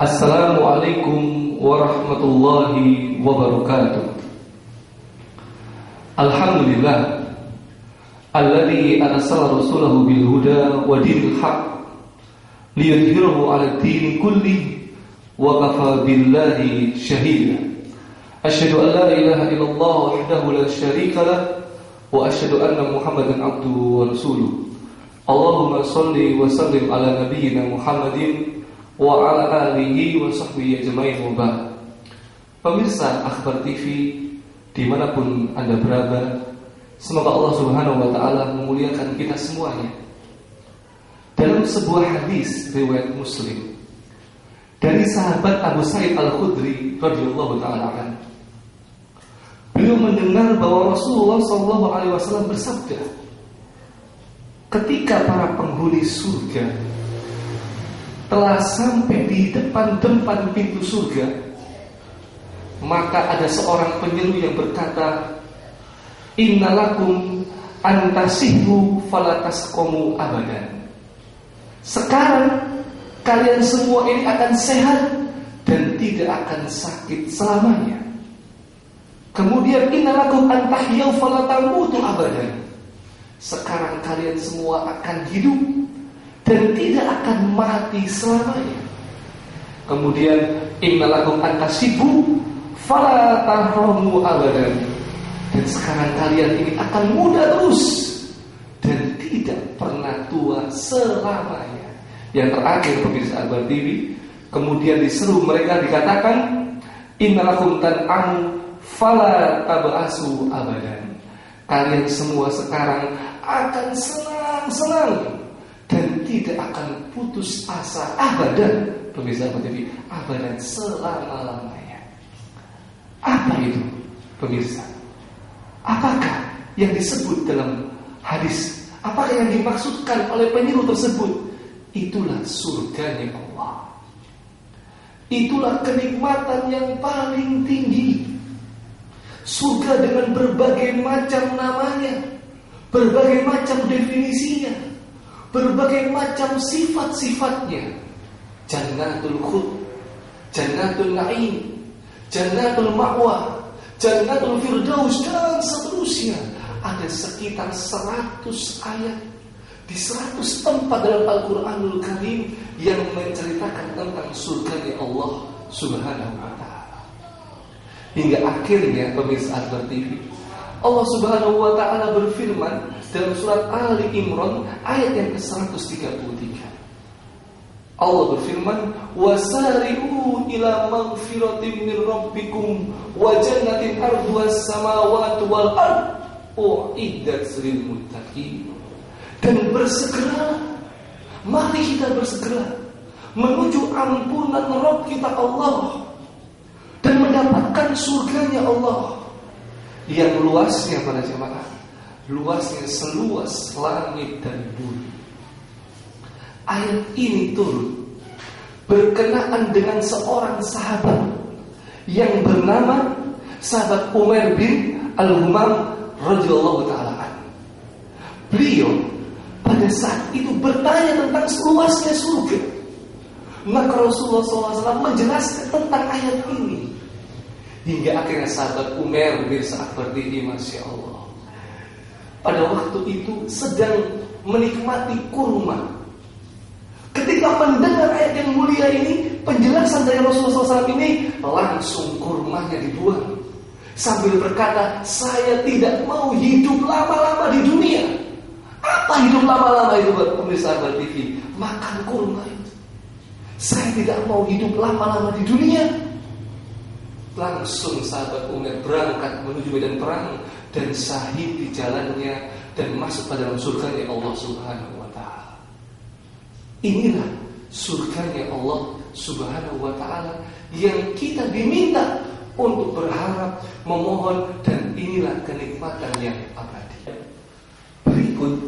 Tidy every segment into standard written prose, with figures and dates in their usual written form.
Assalamualaikum warahmatullahi wabarakatuh. Alhamdulillah alladzi arsala rasulahu bil huda wa dinil haq liyudhhirahu 'ala ad-din kullihi wa kafa billahi shahida. Asyhadu an la ilaha illallah wahdahu la syarika lah wa asyhadu anna Muhammadan abduhu wa rasuluh. Allahumma shalli wa sallim ala nabiyyina Muhammadin wa ala alihi wa sahbihi ajma'in wa ba'd. Pemirsa Akhbar TV dimanapun Anda berada, semoga Allah Subhanahu wa ta'ala memuliakan kita semuanya. Dalam sebuah hadis riwayat Muslim dari sahabat Abu Sa'id Al-Khudri radhiyallahu ta'ala anhu, beliau mendengar bahwa Rasulullah SAW bersabda, ketika para penghuni surga telah sampai di depan pintu surga, maka ada seorang penyeru yang berkata, innalakum antasihu falatasqamu abadan. Sekarang kalian semua ini akan sehat dan tidak akan sakit selamanya. Kemudian innalakum antahyaw falatamutu abadan. Sekarang kalian semua akan hidup dan tidak akan mati selamanya. Kemudian innalakum antasibu fala tahramu abadan. Dan sekarang kalian ini akan muda terus dan tidak pernah tua selamanya. Yang terakhir pemirsa Akhbar TV, kemudian diseru mereka, dikatakan innalakum tan'amu fala tab'asu abadan. Kalian semua sekarang akan senang-senang dan tidak akan putus asa abadan. Pemirsa Akhbar TV, abadan, selama-lamanya. Apa itu pemirsa? Apakah yang disebut dalam hadis? Apakah yang dimaksudkan oleh penyeru tersebut? Itulah surganya Allah. Itulah kenikmatan yang paling tinggi. Surga dengan berbagai macam namanya, berbagai macam definisinya, berbagai macam sifat-sifatnya. Jannatul khuld, Jannatul Na'im, Jannatul Ma'wa, Jannatul Firdaus, dan seterusnya. Ada sekitar 100 ayat di 100 tempat dalam Al-Quranul Karim yang menceritakan tentang surganya Allah Subhanahu wa ta'ala. Hingga akhirnya pemirsa Akhbar TV, Allah Subhanahu wa ta'ala berfirman dalam surat Ali Imran ayat yang ke-133. Allah berfirman, wasari'u ila maghfiratin min rabbikum wa jannatin arduhas samawati wal ard u'iddat lil muttaqin. Dan bersegera, mari kita bersegera menuju ampunan Rabb kita Allah dan mendapatkan surganya Allah yang luasnya pada jemaah, luasnya seluas langit dan bumi. Ayat ini turun berkenaan dengan seorang sahabat yang bernama sahabat Umar bin Al-Humam radhiyallahu ta'ala anhu. Beliau pada saat itu bertanya tentang luasnya surga. Maka Rasulullah SAW menjelaskan tentang ayat ini. Hingga akhirnya sahabat Umar bin Akhbar TV, Masya Allah, pada waktu itu sedang menikmati kurma. Ketika mendengar ayat yang mulia ini, penjelasan dari Rasulullah SAW ini, langsung kurmanya dibuang sambil berkata, saya tidak mau hidup lama-lama di dunia. Apa hidup lama-lama itu buat pemirsa Akhbar TV? Makan kurma itu. Saya tidak mau hidup lama-lama di dunia. Langsung sahabat Umar berangkat menuju medan perang dan syahid di jalannya dan masuk pada dalam surganya Allah Subhanahu wa ta'ala. Inilah surganya Allah Subhanahu wa ta'ala yang kita diminta untuk berharap, memohon, dan inilah kenikmatan yang abadi. Berikut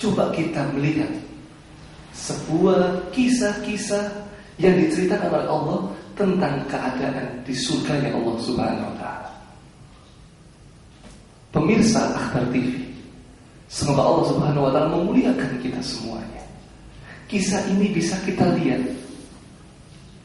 coba kita melihat sebuah kisah-kisah yang diceritakan oleh Allah tentang keadaan di surganya Allah Subhanahu wa ta'ala. Pemirsa Akhbar TV, semoga Allah Subhanahu wa ta'ala memuliakan kita semuanya. Kisah ini bisa kita lihat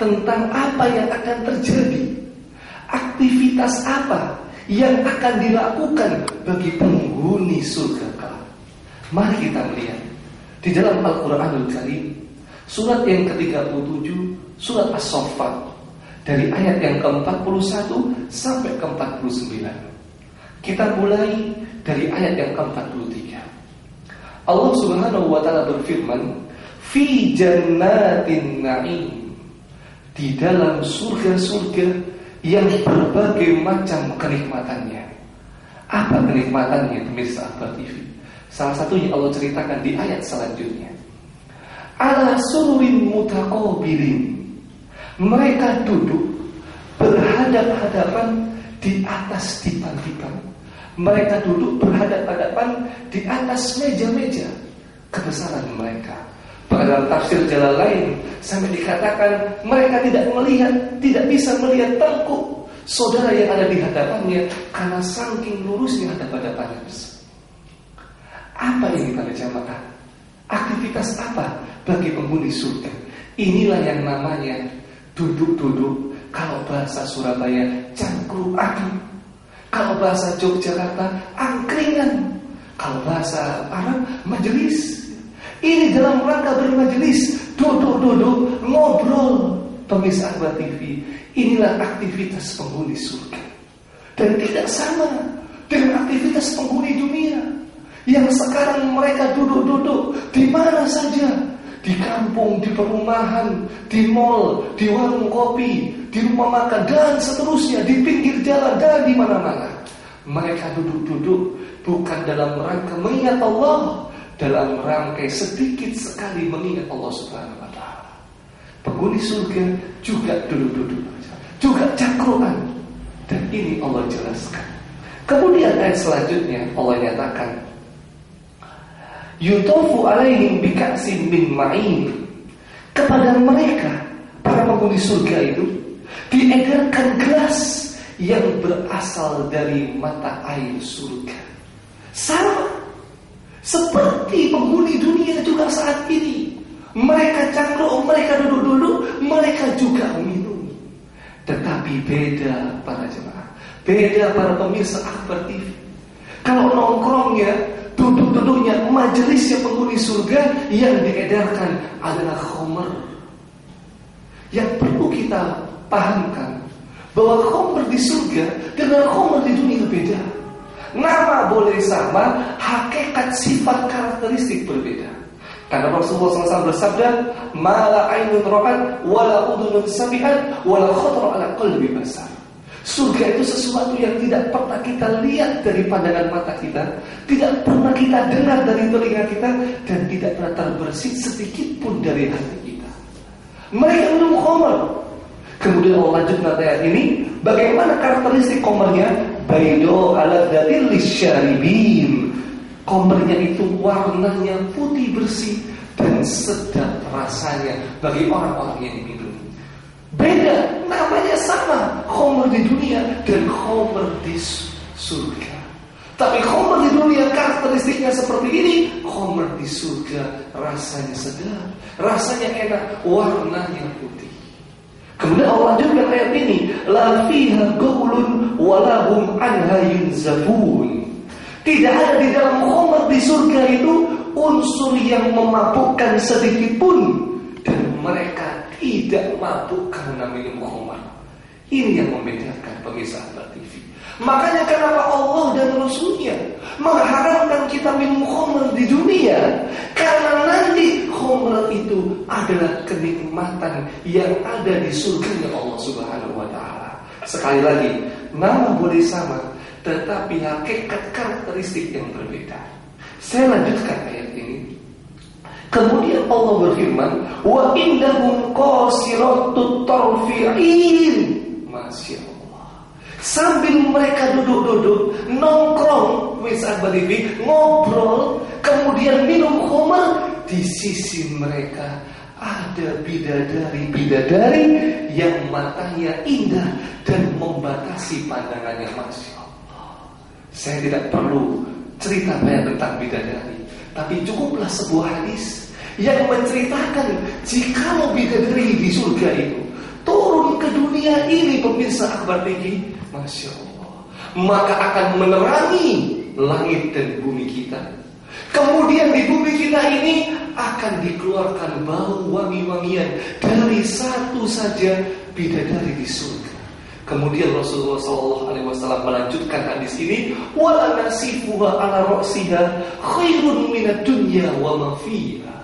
tentang apa yang akan terjadi, aktivitas apa yang akan dilakukan bagi penghuni surga kelak. Mari kita melihat di dalam Al-Quranul Karim, surat yang ke-37, surat As-Saffat, dari ayat yang ke-41 sampai ke-49. Kita mulai dari ayat yang ke-43. Allah Subhanahu wa ta'ala berfirman, fi jannatin na'im, di dalam surga-surga yang berbagai macam kenikmatannya. Apa kenikmatannya, pemirsa Akbar TV? Salah satunya Allah ceritakan di ayat selanjutnya. Ala sururin mutaqabilin, mereka duduk berhadap-hadapan di atas dipan-dipan. Mereka duduk berhadap-hadapan di atas meja-meja kebesaran mereka. Pada tafsir jalan lain sampai dikatakan mereka tidak melihat, tidak bisa melihat tengkuk saudara yang ada di hadapannya karena saking lurusnya hadap-hadapannya. Apa ini para jamaah? Aktivitas apa bagi penghuni surga? Inilah yang namanya duduk-duduk. Kalau bahasa Surabaya cangkruk aduk, kalau bahasa Yogyakarta angkringan, kalau bahasa Arab majelis. Ini dalam rangka bermajelis, duduk-duduk, ngobrol. Pemirsa Akbar TV, inilah aktivitas penghuni surga. Dan tidak sama dengan aktivitas penghuni dunia yang sekarang mereka duduk-duduk di mana saja, di kampung, di perumahan, di mal, di warung kopi, di rumah makan, dan seterusnya, di pinggir jalan, dan di mana-mana. Mereka duduk-duduk bukan dalam rangka mengingat Allah, dalam rangka sedikit sekali mengingat Allah Subhanahu wa ta'ala. Penghuni surga juga duduk-duduk, juga cakruan. Dan ini Allah jelaskan. Kemudian ayat selanjutnya Allah nyatakan, yutofu alaihim bika'sin min ma'in, kepada mereka para penghuni surga itu diedarkan gelas yang berasal dari mata air surga. Sama seperti penghuni dunia juga saat ini. Mereka cangkruk, mereka duduk-duduk, mereka juga minum. Tetapi beda para jemaah, beda para pemirsa Akbar TV. Kalau nongkrongnya, duduk-duduknya, majelisnya penghuni surga, yang diedarkan adalah khamr. Yang perlu kita pahamkan bahwa khamr di surga dengan khamr di dunia beda. Nama boleh sama, hakikat sifat karakteristik berbeda. Karena Rasulullah SAW bersabda, "Mala ainun ra'at, wala udhunun sami'at, wala khatara ala qalbi basar." Surga itu sesuatu yang tidak pernah kita lihat dari pandangan mata kita, tidak pernah kita dengar dari telinga kita, dan tidak pernah terbersit sedikit pun dari hati kita. Mereka minum khamr. Kemudian Allah lanjutkan ayat ini, bagaimana karakteristik khamrnya? Baido ala dhatil lisyaribin. Khamrnya itu warnanya putih bersih dan sedap rasanya bagi orang-orang yang minum. Beda, namanya sama, khamr di dunia dan khamr di surga. Tapi khamr di dunia karakteristiknya seperti ini, khamr di surga rasanya sedap, rasanya enak, warnanya putih. Kemudian Allah lanjutkan ayat ini, la fiha qaulun wa lahum anha yunzafun. Tidak ada di dalam khamr di surga itu unsur yang memabukkan sedikit pun, dan mereka tidak mabuk karena minum khamr. Ini yang membedakan pemirsa Akbar TV. Makanya kenapa Allah dan Rasulnya mengharamkan kita minum khamr di dunia, karena nanti khamr itu adalah kenikmatan yang ada di surganya Allah Subhanahu wa ta'ala. Sekali lagi, nama boleh sama, tetapi hakikat karakteristik yang berbeda. Saya lanjutkan ayat ini. Kemudian Allah berfirman, wa indahum qasiratut tarfi'in. Masya Allah. Sambil mereka duduk-duduk, nongkrong, ngobrol, kemudian minum khamr, di sisi mereka ada bidadari-bidadari yang matanya indah dan membatasi pandangannya. Masya Allah. Saya tidak perlu cerita banyak tentang bidadari, tapi cukuplah sebuah hadis yang menceritakan jikalau bidadari di surga itu dunia ini pemirsa Akbar TV, Masya Allah, maka akan menerangi langit dan bumi kita. Kemudian di bumi kita ini akan dikeluarkan bau wangi-wangian dari satu saja bidadari di surga. Kemudian Rasulullah SAW melanjutkan hadis ini, wala nasifuha ala ra'siha khairun minad dunya wa ma fiha.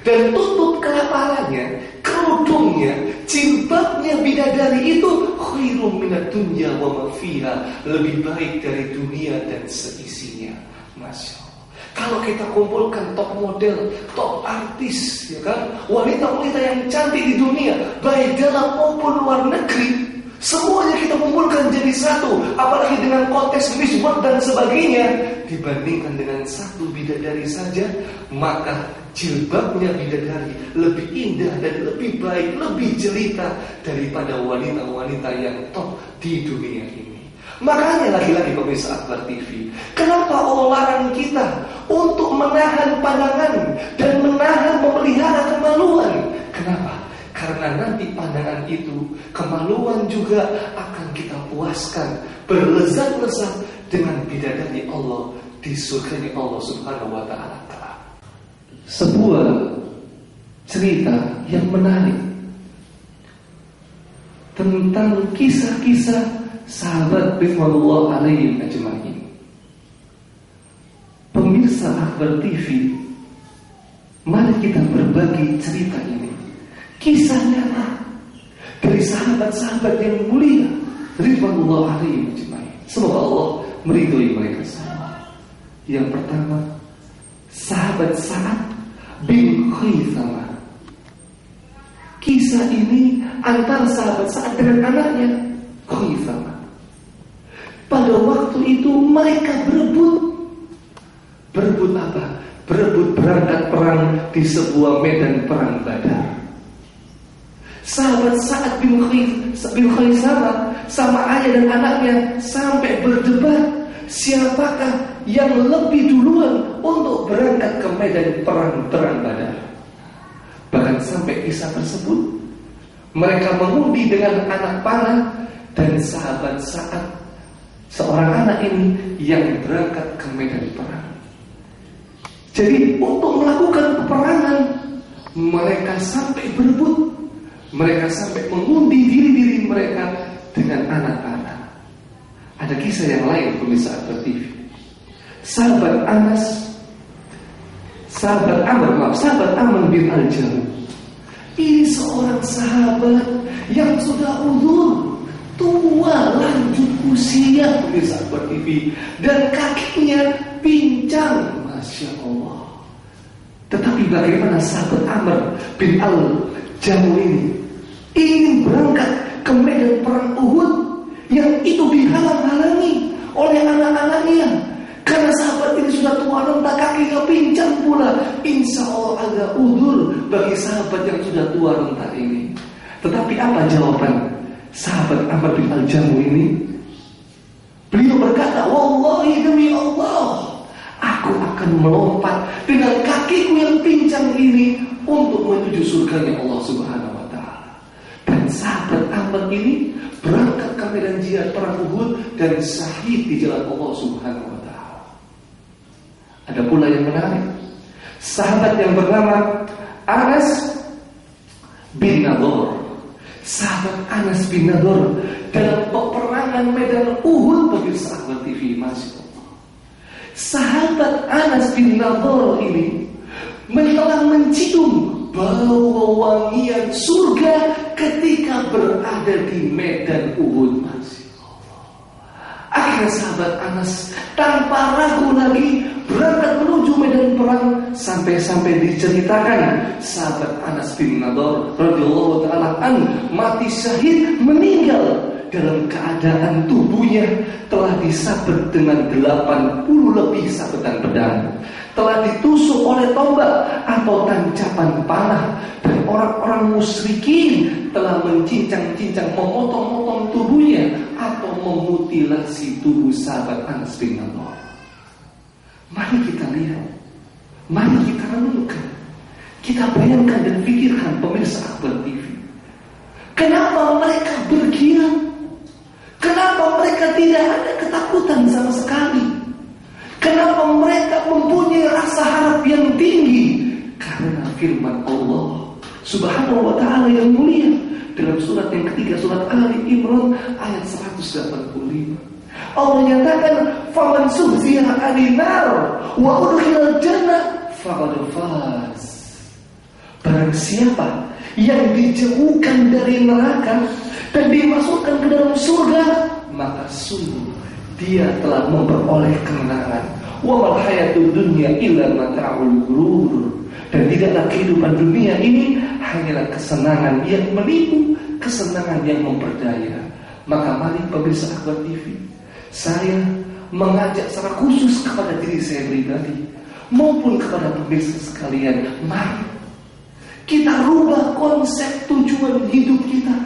Dan tutup kelaparannya, kerudungnya, jilbabnya bidadari itu khairun minad dunya wa ma fiha, lebih baik dari dunia dan seisinya. Masya Allah. Kalau kita kumpulkan top model, top artis, ya kan, wanita-wanita yang cantik di dunia, baik dalam maupun luar negeri, semuanya kita kumpulkan jadi satu, apalagi dengan kontes Miss World dan sebagainya, dibandingkan dengan satu bidadari saja, maka jilbabnya bidadari lebih indah dan lebih baik, lebih jelita daripada wanita-wanita yang top di dunia ini. Makanya lagi-lagi pemirsa Akbar TV, kenapa Allah larang kita untuk menahan pandangan dan menahan memelihara kemaluan? Kenapa? Karena nanti pandangan itu, kemaluan juga akan kita puaskan, berlezat-lezat dengan bidadari Allah di surganya Allah Subhanahu wa Ta'ala. Sebuah cerita yang menarik tentang kisah-kisah sahabat ridwanullah alaihim ajma'in. Pemirsa Akbar TV, mari kita berbagi cerita ini, kisah nyata dari sahabat-sahabat yang mulia ridwanullah alaihim ajma'in. Semoga Allah meridhoi mereka semua. Yang pertama, sahabat Sa'ad bin Khaythama. Kisah ini antara sahabat Sa'ad dengan anaknya Khaythama. Pada waktu itu mereka berebut apa? Berebut berangkat perang di sebuah medan perang Badar. Sahabat Sa'ad bin Khaythama sama ayah dan anaknya sampai berdebat, siapakah yang lebih duluan untuk berangkat ke medan perang Badar. Bahkan sampai kisah tersebut mereka mengundi dengan anak panah, dan sahabat Sa'ad, seorang anak ini yang berangkat ke medan perang. Jadi untuk melakukan peperangan, mereka sampai berebut, mereka sampai mengundi diri-diri mereka dengan anak-anak. Ada kisah yang lain pemirsa Akbar TV. Sahabat Amr bin Al-Jamuh. Ini seorang sahabat yang sudah uzur, tua lanjut usia pemirsa Akbar TV, dan kakinya pincang, Masya Allah. Tetapi bagaimana sahabat Amr bin Al-Jamuh ini ingin berangkat ke medan perang Uhud, yang itu dihalang-halangi oleh anak-anaknya, karena sahabat ini sudah tua renta, kakinya pincang pula. Insya Allah ada uzur bagi sahabat yang sudah tua renta ini. Tetapi apa jawaban sahabat Amr bin Al-Jamuh ini? Beliau berkata, wallahi demi Allah, aku akan melompat dengan kakiku yang pincang ini untuk menuju surganya Allah Subhanahu wa Ta'ala. Dan sahabat Amr ini berangkat ke medan jihad perang Uhud dan syahid di jalan Allah Subhanahu wa Ta'ala. Ada pula yang menarik, sahabat yang bernama Anas bin Nadhr. Sahabat Anas bin Nadhr dalam peperangan medan Uhud pemirsa Akbar TV, Masya Allah. Sahabat Anas bin Nadhr ini telah mencium bau wangian surga ketika berada di medan Uhud, Masya Allah. Akhirnya sahabat Anas tanpa ragu lagi berangkat menuju medan perang, sampai diceritakan sahabat Anas bin Nadhr radhiyallahu taala mati syahid, meninggal dalam keadaan tubuhnya telah disabet dengan 80 lebih sabetan pedang, telah ditusuk oleh tombak atau tancapan panah, dan orang-orang musyrikin telah mencincang-cincang, memotong-motong tubuhnya atau memutilasi tubuh sahabat Anas bin Nadhr. Mari kita lihat, mari kita renungkan, kita bayangkan dan pikirkan pemirsa Akbar TV. Kenapa mereka bergiang? Kenapa mereka tidak ada ketakutan sama sekali? Kenapa mereka mempunyai rasa harap yang tinggi? Karena firman Allah Subhanahu wa ta'ala yang mulia dalam surat yang ketiga, surat Ali Imran ayat 185. Allah nyatakan, "Faman zuhziha 'anil nar wa udkhilal jannah faqad faz." Barang siapa yang dijauhkan dari neraka dan dimasukkan ke dalam surga, maka sungguh dia telah memperoleh kemenangan. Wa mal hayatud dunya illa mata'ul ghurur. Dan tidaklah kehidupan dunia ini hanyalah kesenangan yang menipu, kesenangan yang memperdaya. Maka mari pemirsa Akbar TV, saya mengajak secara khusus kepada diri saya pribadi maupun kepada pemirsa sekalian, mari kita rubah konsep tujuan hidup kita.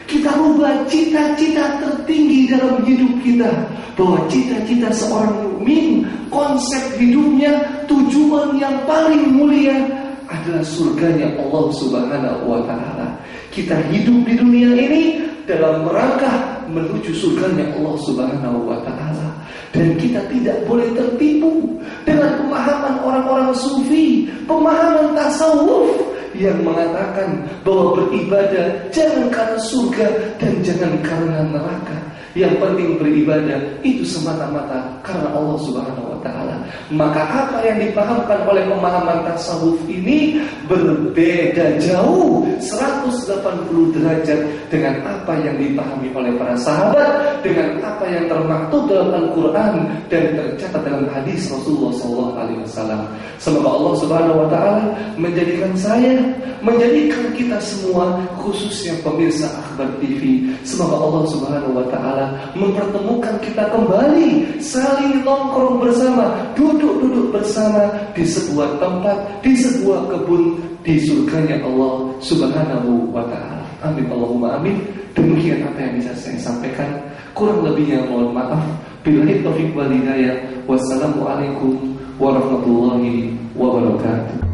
Kita rubah cita-cita tertinggi dalam hidup kita. Bahwa cita-cita seorang mukmin, konsep hidupnya, tujuan yang paling mulia adalah surganya Allah Subhanahu wa ta'ala. Kita hidup di dunia ini dalam rangka menuju surganya Allah Subhanahu wa ta'ala. Dan kita tidak boleh tertipu dengan pemahaman orang-orang sufi, pemahaman tasawuf yang mengatakan bahwa beribadah jangan karena surga dan jangan karena neraka. Yang penting beribadah itu semata-mata karena Allah Subhanahu wa ta'ala. Maka apa yang dipahamkan oleh pemahaman tasawuf ini berbeda jauh 180 derajat dengan apa yang dipahami oleh para sahabat, dengan apa yang termaktub dalam Al-Quran dan tercatat dalam hadis Rasulullah SAW. Semoga Allah Subhanahu wa ta'ala menjadikan saya, menjadikan kita semua, khususnya pemirsa Akbar TV, semoga Allah Subhanahu wa ta'ala mempertemukan kita kembali, saling nongkrong bersama, duduk-duduk bersama di sebuah tempat, di sebuah kebun, di surganya Allah Subhanahu wa ta'ala. Amin Allahumma amin. Demikian apa yang bisa saya sampaikan. Kurang lebihnya mohon maaf. Billahi taufiq wal hidayah. Wassalamualaikum warahmatullahi wabarakatuh.